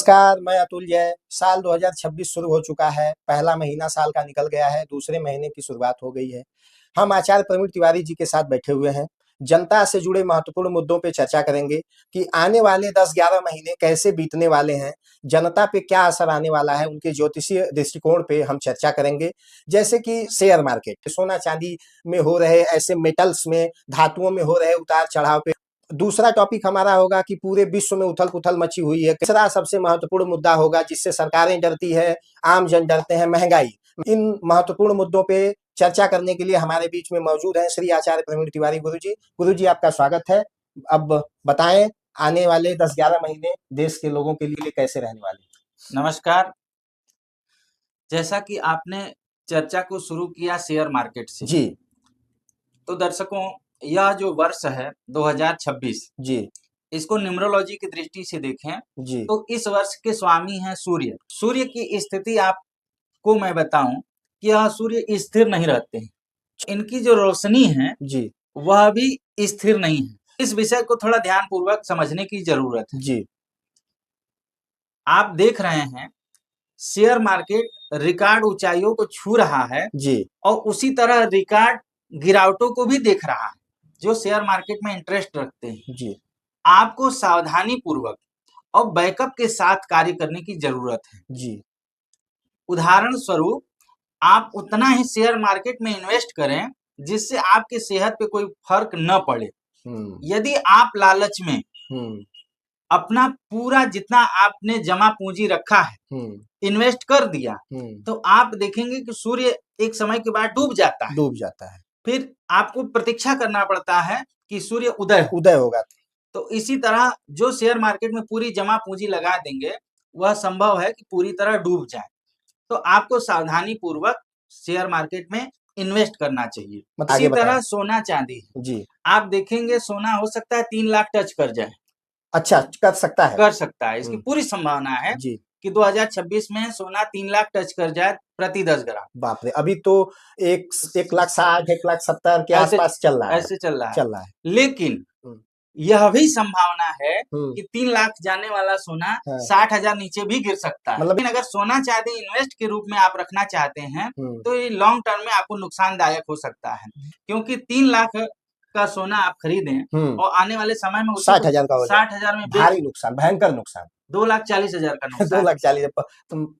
नमस्कार, मैं अतुल जय। साल 2026 शुरू हो चुका है। पहला महीना साल का निकल गया है, दूसरे महीने की शुरुआत हो गई है। हम आचार्य प्रवीण तिवारी जी के साथ बैठे हुए हैं। जनता से जुड़े महत्वपूर्ण मुद्दों पे चर्चा करेंगे कि आने वाले 10-11 महीने कैसे बीतने वाले हैं, जनता पे क्या असर आने वाला है, उनके ज्योतिषीय दृष्टिकोण पे हम चर्चा करेंगे। जैसे कि शेयर मार्केट, सोना-चांदी में हो रहे ऐसे मेटल्स में, धातुओं में हो रहे उतार-चढ़ाव पे। दूसरा टॉपिक हमारा होगा कि पूरे विश्व में उथल-पुथल मची हुई है। तीसरा सबसे महत्वपूर्ण मुद्दा होगा जिससे सरकारें डरती है, आम जन डरते हैं, महँगाई। इन महत्वपूर्ण मुद्दों पे चर्चा करने के लिए हमारे बीच में मौजूद हैं श्री आचार्य प्रवीण तिवारी गुरुजी। गुरुजी आपका स्वागत है। अब बताएँ आने वाले 10-11 महीने देश के लोगों के लिए कैसे रहने वाले हैं? नमस्कार। जैसा कि आपने चर्चा को शुरू किया शेयर मार्केट से, जी, तो दर्शकों यह जो वर्ष है 2026, जी, इसको न्यूमरोलॉजी की दृष्टि से देखें जी, तो इस वर्ष के स्वामी हैं सूर्य। सूर्य की स्थिति आपको मैं बताऊं कि यह सूर्य स्थिर नहीं रहते हैं। इनकी जो रोशनी है जी, वह भी स्थिर नहीं है। इस विषय को थोड़ा ध्यानपूर्वक समझने की जरूरत है। जी, आप देख रहे हैं शेयर मार्केट रिकॉर्ड ऊंचाइयों को छू रहा है जी, और उसी तरह रिकॉर्ड गिरावटों को भी देख रहा है। जो शेयर मार्केट में इंटरेस्ट रखते हैं, जी, आपको सावधानी पूर्वक और बैकअप के साथ कार्य करने की जरूरत है। जी, उदाहरण स्वरूप आप उतना ही शेयर मार्केट में इन्वेस्ट करें जिससे आपके सेहत पे कोई फर्क न पड़े। यदि आप लालच में अपना पूरा जितना आपने जमा पूंजी रखा है इन्वेस्ट कर दिया, तो आप देखेंगे कि सूर्य एक समय के बाद डूब जाता है। फिर आपको प्रतीक्षा करना पड़ता है कि सूर्य उदय होगा। तो इसी तरह जो शेयर मार्केट में पूरी जमा पूंजी लगा देंगे वह संभव है कि पूरी तरह डूब जाए। तो आपको सावधानी पूर्वक शेयर मार्केट में इन्वेस्ट करना चाहिए। इसी तरह सोना चांदी जी, आप देखेंगे सोना हो सकता है 3 लाख टच कर जाए। अच्छा कर सकता है। इसकी पूरी संभावना है जी, कि 2026 में सोना 3 लाख टच कर जाए प्रति 10 ग्राम। बाप रे! अभी तो 1,60,000 1,70,000 के आसपास चल रहा है। ऐसे चल रहा है। लेकिन यह भी संभावना है कि 3 लाख जाने वाला सोना 60,000 नीचे भी गिर सकता है। लेकिन अगर सोना चांदी इन्वेस्ट के रूप में आप रखना चाहते हैं तो ये लॉन्ग टर्म में आपको नुकसानदायक हो सकता है, क्योंकि 3 लाख का सोना आप खरीदें और आने वाले समय में 60,000 का हो जाए, 60,000 में भारी नुकसान, भयंकर नुकसान। 2,40,000 का नुकसान। 2,40,000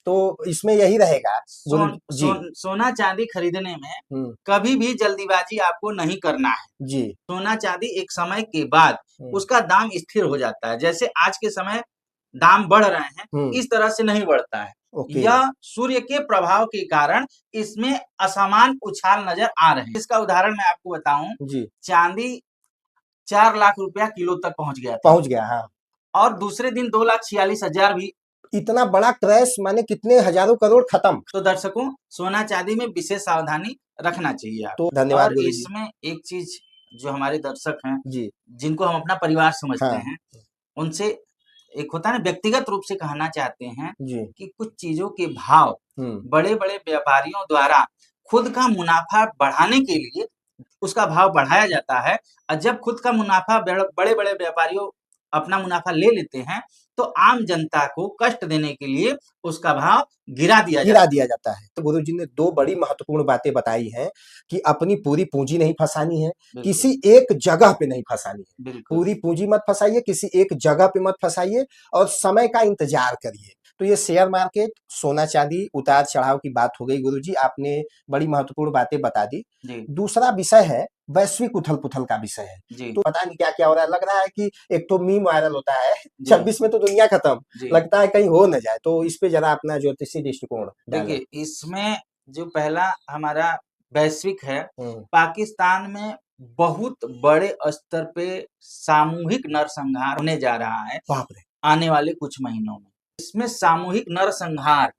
तो इसमें यही रहेगा सोना चांदी खरीदने में कभी भी जल्दीबाजी आपको नहीं करना है जी। सोना चांदी एक समय के बाद उसका दाम स्थिर हो जाता है। जैसे आज के समय दाम बढ़ रहे हैं इस तरह से नहीं बढ़ता है। यह सूर्य के प्रभाव के कारण इसमें असमान उछाल नजर आ रहे हैं। इसका उदाहरण मैं आपको बताऊं जी, चांदी 4 लाख रुपया किलो तक पहुंच गया हाँ। और दूसरे दिन 2,46,000 भी। इतना बड़ा क्रैश माने कितने हजारों करोड़ खत्म। तो दर्शकों सोना चांदी में विशेष सावधानी रखना चाहिए आप। तो धन्यवाद। और इसमें एक चीज जो हमारे दर्शक हैं जी, जिनको हम अपना परिवार समझते हैं, उनसे एक होता है ना व्यक्तिगत रूप से कहना चाहते हैं कि कुछ चीजों के भाव बड़े बड़े व्यापारियों द्वारा खुद का मुनाफा बढ़ाने के लिए उसका भाव बढ़ाया जाता है, और जब खुद का मुनाफा बड़े बड़े व्यापारियों अपना मुनाफा ले लेते हैं तो आम जनता को कष्ट देने के लिए उसका भाव गिरा दिया जाता है। तो गुरुजी ने 2 बड़ी महत्वपूर्ण बातें बताई हैं कि अपनी पूरी पूंजी नहीं फंसानी है, किसी एक जगह पे नहीं फंसानी है। पूरी पूंजी मत फंसाइए, किसी एक जगह पे मत फंसाइए और समय का इंतजार करिए। तो ये शेयर मार्केट, सोना चांदी, उतार चढ़ाव की बात हो गई। गुरुजी आपने बड़ी महत्वपूर्ण बातें बता दी। दूसरा विषय है वैश्विक उथल-पुथल का विषय है। तो पता नहीं क्या-क्या हो रहा है। लग रहा है कि एक तो मीम वायरल होता है 26 में तो दुनिया खत्म, लगता है कहीं हो न जाए। तो इस पे जरा अपना ज्योतिषीय दृष्टिकोण डालें। देखिए इसमें जो पहला हमारा वैश्विक है, पाकिस्तान में बहुत बड़े स्तर पे सामूहिक नरसंहार होने जा रहा है बाप रे! आने वाले कुछ महीनों में। इसमें सामूहिक नरसंहार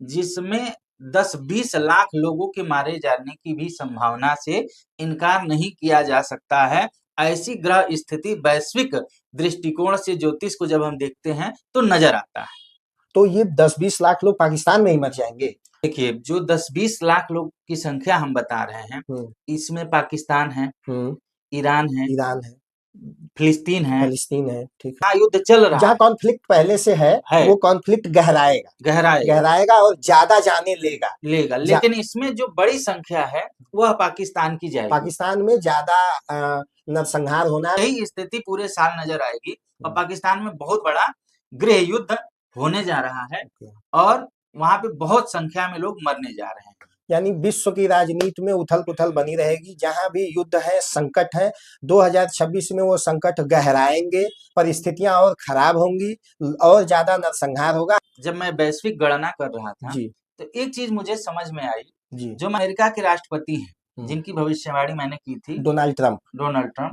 जिसमें 10-20 लाख लोगों के मारे जाने की भी संभावना से इनकार नहीं किया जा सकता है। ऐसी ग्रह स्थिति वैश्विक दृष्टिकोण से ज्योतिष को जब हम देखते हैं तो नजर आता है। तो ये 10-20 लाख लोग पाकिस्तान में ही मर जाएंगे। देखिए जो 10-20 लाख लोग की संख्या हम बता रहे हैं इसमें पाकिस्तान है, ईरान है, फिलिस्तीन है, ठीक है, युद्ध चल रहा जहाँ है, कॉन्फ्लिक्ट पहले से है वो कॉन्फ्लिक्ट गहराएगा और ज्यादा जाने लेगा। लेकिन इसमें जो बड़ी संख्या है वह पाकिस्तान की जाएगी। पाकिस्तान में ज्यादा नरसंहार होना, यही स्थिति पूरे साल नजर आएगी और पाकिस्तान में बहुत बड़ा गृह युद्ध होने जा रहा है और वहां पे बहुत संख्या में लोग मरने जा रहे हैं। यानी विश्व की राजनीति में उथल पुथल बनी रहेगी, जहां भी युद्ध है, संकट है। 2026 में वो संकट गहराएंगे, परिस्थितियां और खराब होंगी और ज्यादा नरसंहार होगा। जब मैं वैश्विक गणना कर रहा था जी, तो एक चीज मुझे समझ में आई जी, जो अमेरिका के राष्ट्रपति हैं जिनकी भविष्यवाणी मैंने की थी, डोनाल्ड ट्रंप,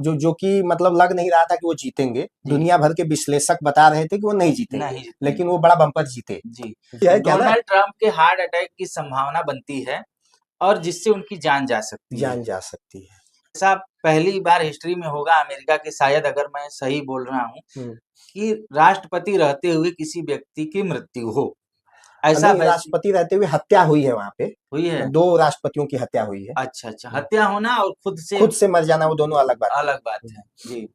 जो कि मतलब लग नहीं रहा था कि वो जीतेंगे। दुनिया भर के विश्लेषक बता रहे थे कि वो नहीं जीतेंगे, लेकिन वो बड़ा बम्पर जीते। जी, डोनाल्ड ट्रंप के हार्ट अटैक की संभावना बनती है और जिससे उनकी जान जा सकती है। ऐसा पहली बार हिस्ट्री में होगा अमेरिका के, शायद अगर मैं सही बोल रहा हूँ, कि राष्ट्रपति रहते हुए किसी व्यक्ति की मृत्यु हो। ऐसा राष्ट्रपति रहते हुए हत्या हुई है, वहां पे हुई है, 2 राष्ट्रपतियों की हत्या हुई है। अच्छा, हत्या होना और खुद से मर जाना, वो दोनों अलग बात है। जी,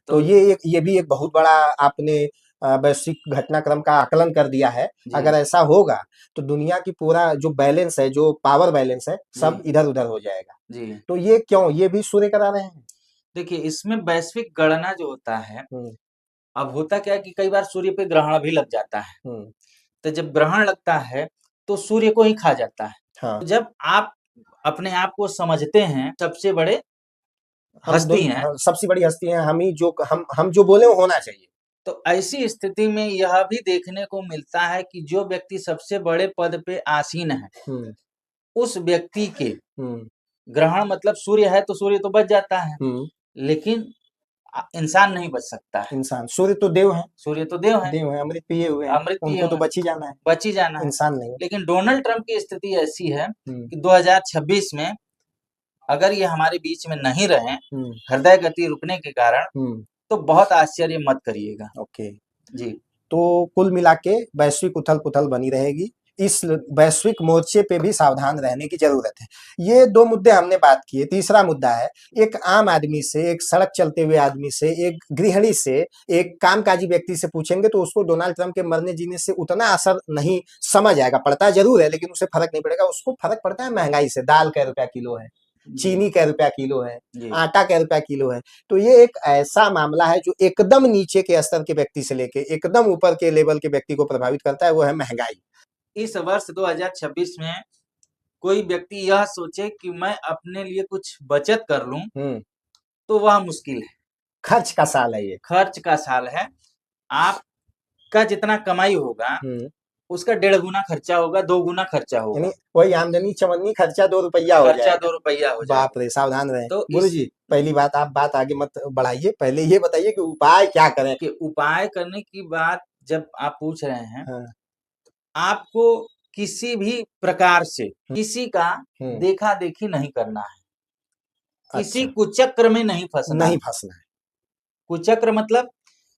तो ये भी एक बहुत बड़ा आपने वैश्विक घटनाक्रम का आकलन कर दिया है। अगर ऐसा होगा तो दुनिया की पूरा जो बैलेंस है, जो पावर बैलेंस है, सब इधर उधर हो जाएगा। जी, तो ये क्यों, ये भी सूर्य करा रहे हैं? देखिए, इसमें वैश्विक गणना जो होता है, अब होता क्या है कि कई बार सूर्य पे ग्रहण भी लग जाता है। तो जब ग्रहण लगता है तो सूर्य को ही खा जाता है। हाँ। तो जब आप अपने आप को समझते हैं सबसे बड़े हस्ती हैं, सबसे बड़ी हस्ती हैं हम ही, जो हम जो बोले वो होना चाहिए। तो ऐसी स्थिति में यह भी देखने को मिलता है कि जो व्यक्ति सबसे बड़े पद पे आसीन है, उस व्यक्ति के ग्रहण, मतलब सूर्य है तो सूर्य तो बच जाता है, लेकिन इंसान नहीं बच सकता है। इंसान, सूर्य तो देव है, अमृत पिए हुए हैं, उनको तो बच ही जाना है, इंसान नहीं। लेकिन डोनाल्ड ट्रंप की स्थिति ऐसी है कि 2026 में अगर ये हमारे बीच में नहीं रहे, हृदय गति रुकने के कारण, तो बहुत आश्चर्य मत करिएगा। ओके जी, तो कुल मिला के वैश्विक उथल पुथल बनी रहेगी। इस वैश्विक मोर्चे पे भी सावधान रहने की जरूरत है। ये 2 मुद्दे हमने बात किए। तीसरा मुद्दा है, एक आम आदमी से, एक सड़क चलते हुए आदमी से, एक गृहिणी से, एक कामकाजी व्यक्ति से पूछेंगे तो उसको डोनाल्ड ट्रंप के मरने जीने से उतना असर नहीं समझ आएगा। पड़ता जरूर है, लेकिन उसे फर्क नहीं पड़ेगा। उसको फर्क पड़ता है महंगाई से। दाल कै रुपया किलो है, चीनी कै रुपया किलो है, आटा कै रुपया किलो है। तो ये एक ऐसा मामला है जो एकदम नीचे के स्तर के व्यक्ति से लेके एकदम ऊपर के लेवल के व्यक्ति को प्रभावित करता है, वो है महंगाई। इस वर्ष 2026 में कोई व्यक्ति यह सोचे कि मैं अपने लिए कुछ बचत कर लूं, तो वह मुश्किल है। खर्च का साल है ये, खर्च का साल है। आपका जितना कमाई होगा उसका 1.5 गुना खर्चा होगा, 2 गुना खर्चा होगा। यानी वही आमदनी चवन्नी, खर्चा 2 रुपया हो जाएगा। 2 रुपया हो जाएगा। बाप रे, सावधान रहें। तो गुरु जी, पहली बात, आप बात आगे मत बढ़ाइए, पहले ये बताइए कि उपाय क्या करें? कि उपाय करने की बात जब आप पूछ रहे हैं, आपको किसी भी प्रकार से किसी का देखा देखी नहीं करना है। किसी कुचक्र में नहीं फंसना है। कुचक्र मतलब,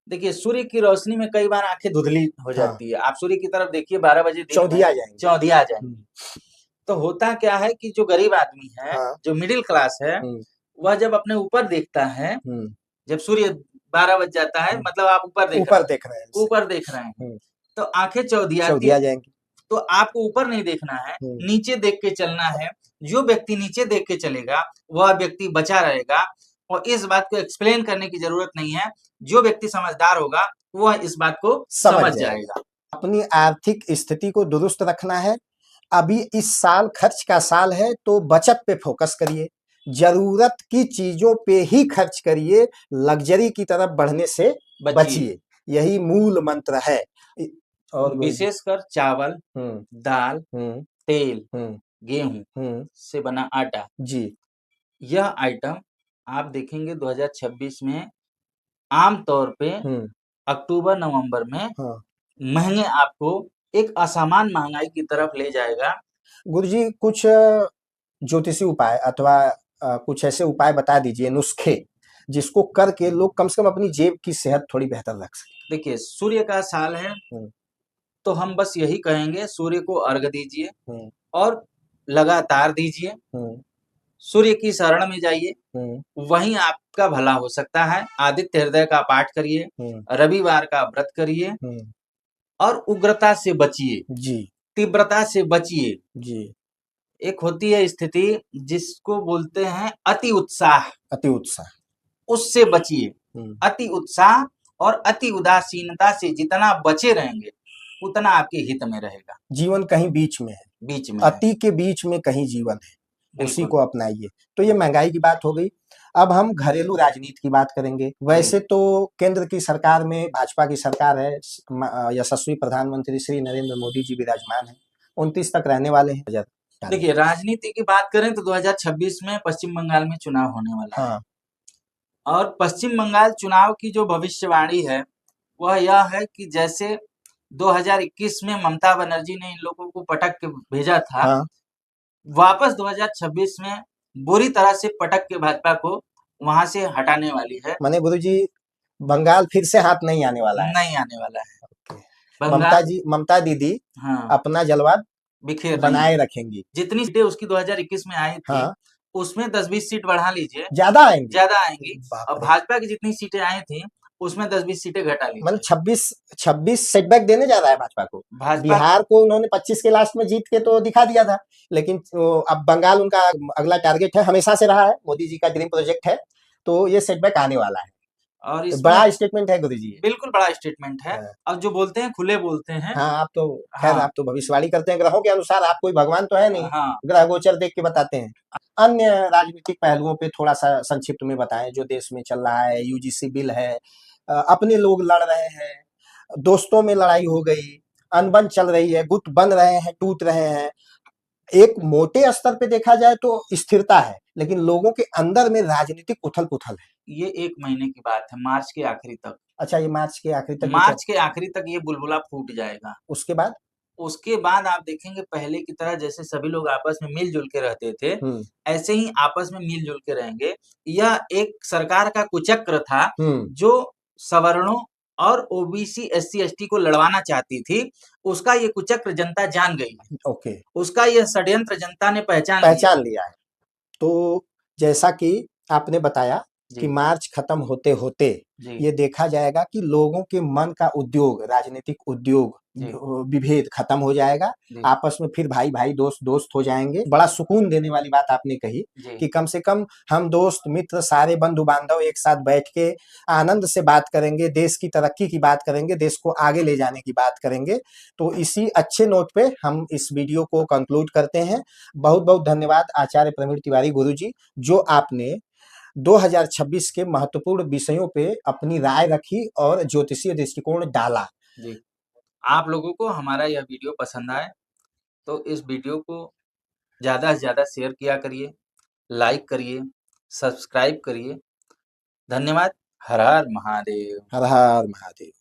देखिए, सूर्य की रोशनी में कई बार आंखें धुंधली हो जाती है। आप सूर्य की तरफ देखिए, 12 बजे चौंधिया जाएंगे। तो होता क्या है कि जो गरीब आदमी है, जो मिडिल क्लास है, वह जब अपने ऊपर देखता है, जब सूर्य 12 बज जाता है, मतलब आप ऊपर देख रहे हैं, तो आंखें चौंधिया जाएंगी। तो आपको ऊपर नहीं देखना है, नीचे देख के चलना है। जो व्यक्ति नीचे देख के चलेगा वह व्यक्ति बचा रहेगा, और इस बात को एक्सप्लेन करने की जरूरत नहीं है। जो व्यक्ति समझदार होगा वह इस बात को समझ जाएगा। अपनी आर्थिक स्थिति को दुरुस्त रखना है। अभी इस साल खर्च का साल है, तो बचत पे फोकस करिए, जरूरत की चीजों पे ही खर्च करिए, लग्जरी की तरफ बढ़ने से बचिए। यही मूल मंत्र है। और विशेषकर चावल, दाल, तेल, गेहूं से बना आटा, जी, यह आइटम आप देखेंगे 2026 में आमतौर पे अक्टूबर नवंबर में महंगे आपको एक असामान्य महंगाई की तरफ ले जाएगा। गुरुजी, कुछ ज्योतिषी उपाय अथवा कुछ ऐसे उपाय बता दीजिए, नुस्खे, जिसको करके लोग कम से कम अपनी जेब की सेहत थोड़ी बेहतर रख सके। देखिए, सूर्य का साल है, तो हम बस यही कहेंगे, सूर्य को अर्घ दीजिए और लगातार दीजिए। सूर्य की शरण में जाइए, वहीं आपका भला हो सकता है। आदित्य हृदय का पाठ करिए, रविवार का व्रत करिए और उग्रता से बचिए जी, तीव्रता से बचिए जी। एक होती है स्थिति जिसको बोलते हैं अति उत्साह, उससे बचिए। अति उत्साह और अति उदासीनता से जितना बचे रहेंगे उतना आपके हित में रहेगा। जीवन कहीं बीच में है, अति के बीच में कहीं जीवन है, उसी को अपनाइए। तो ये महंगाई की बात हो गई। अब हम घरेलू राजनीति की बात करेंगे। वैसे तो केंद्र की सरकार में भाजपा की सरकार है, यशस्वी प्रधानमंत्री श्री नरेंद्र मोदी जी विराजमान है, 29 तक रहने वाले हैं। देखिए, राजनीति की बात करें तो 2026 में पश्चिम बंगाल में चुनाव होने वाला है और पश्चिम बंगाल चुनाव की जो भविष्यवाणी है वह यह है कि जैसे 2021 में ममता बनर्जी ने इन लोगों को पटक के भेजा था, वापस 2026 में बुरी तरह से पटक के भाजपा को वहां से हटाने वाली है। माने गुरुजी, बंगाल फिर से हाथ नहीं आने वाला है, नहीं आने वाला है। ममता दीदी अपना जलवा बिखेर बनाए रखेंगी। जितनी सीटें उसकी 2021 में आई थी उसमें 10-20 सीट बढ़ा लीजिए, ज्यादा आएंगी। और भाजपा की जितनी सीटें आई थी उसमें 10-20 सीटें घटा ली। मतलब 26 सेटबैक देने जा रहा है भाजपा को। बिहार को उन्होंने 25 के लास्ट में जीत के तो दिखा दिया था, लेकिन अब बंगाल उनका अगला टारगेट है, हमेशा से रहा है, मोदी जी का ड्रीम प्रोजेक्ट है, तो ये सेटबैक आने वाला है। और बड़ा स्टेटमेंट है गुरुजी, बिल्कुल बड़ा स्टेटमेंट है। अब जो बोलते हैं खुले बोलते हैं। हाँ, आप तो खैर आप तो भविष्यवाणी करते हैं ग्रहों के अनुसार, आप कोई भगवान तो है नहीं। ग्रह गोचर देख के बताते हैं। अन्य राजनीतिक पहलुओं पे थोड़ा सा संक्षिप्त में बताएं जो देश में चल रहा है। यूजीसी बिल है, अपने लोग लड़ रहे हैं, दोस्तों में लड़ाई हो गई, अनबन चल रही है, गुट बन रहे हैं, टूट रहे हैं। एक मोटे स्तर पे देखा जाए तो स्थिरता है, लेकिन लोगों के अंदर में राजनीतिक उथल पुथल है। ये 1 महीने की बात है, मार्च के आखिरी तक। अच्छा, ये मार्च के आखिरी तक ये बुलबुला फूट जाएगा। उसके बाद आप देखेंगे पहले की तरह जैसे सभी लोग आपस में मिलजुल के रहते थे, ऐसे ही आपस में मिलजुल के रहेंगे। यह एक सरकार का कुचक्र था जो सवर्णों और ओबीसी एससी एसटी को लड़वाना चाहती थी। उसका ये कुचक्र जनता जान गई है। उसका यह षड्यंत्र जनता ने पहचान लिया है। तो जैसा कि आपने बताया कि मार्च खत्म होते होते ये देखा जाएगा कि लोगों के मन का उद्योग, राजनीतिक उद्योग, विभेद खत्म हो जाएगा, आपस में फिर भाई भाई दोस्त हो जाएंगे। बड़ा सुकून देने वाली बात आपने कही कि कम से कम हम दोस्त मित्र सारे बंधु बांधव एक साथ बैठ के आनंद से बात करेंगे, देश की तरक्की की बात करेंगे, देश को आगे ले जाने की बात करेंगे। तो इसी अच्छे नोट पे हम इस वीडियो को कंक्लूड करते हैं। बहुत बहुत धन्यवाद आचार्य प्रवीण तिवारी गुरुजी, जो आपने 2026 के महत्वपूर्ण विषयों पे अपनी राय रखी और ज्योतिषीय दृष्टिकोण डाला। जी, आप लोगों को हमारा यह वीडियो पसंद आए तो इस वीडियो को ज्यादा से ज्यादा शेयर किया करिए, लाइक करिए, सब्सक्राइब करिए। धन्यवाद। हर हर महादेव। हर हर महादेव।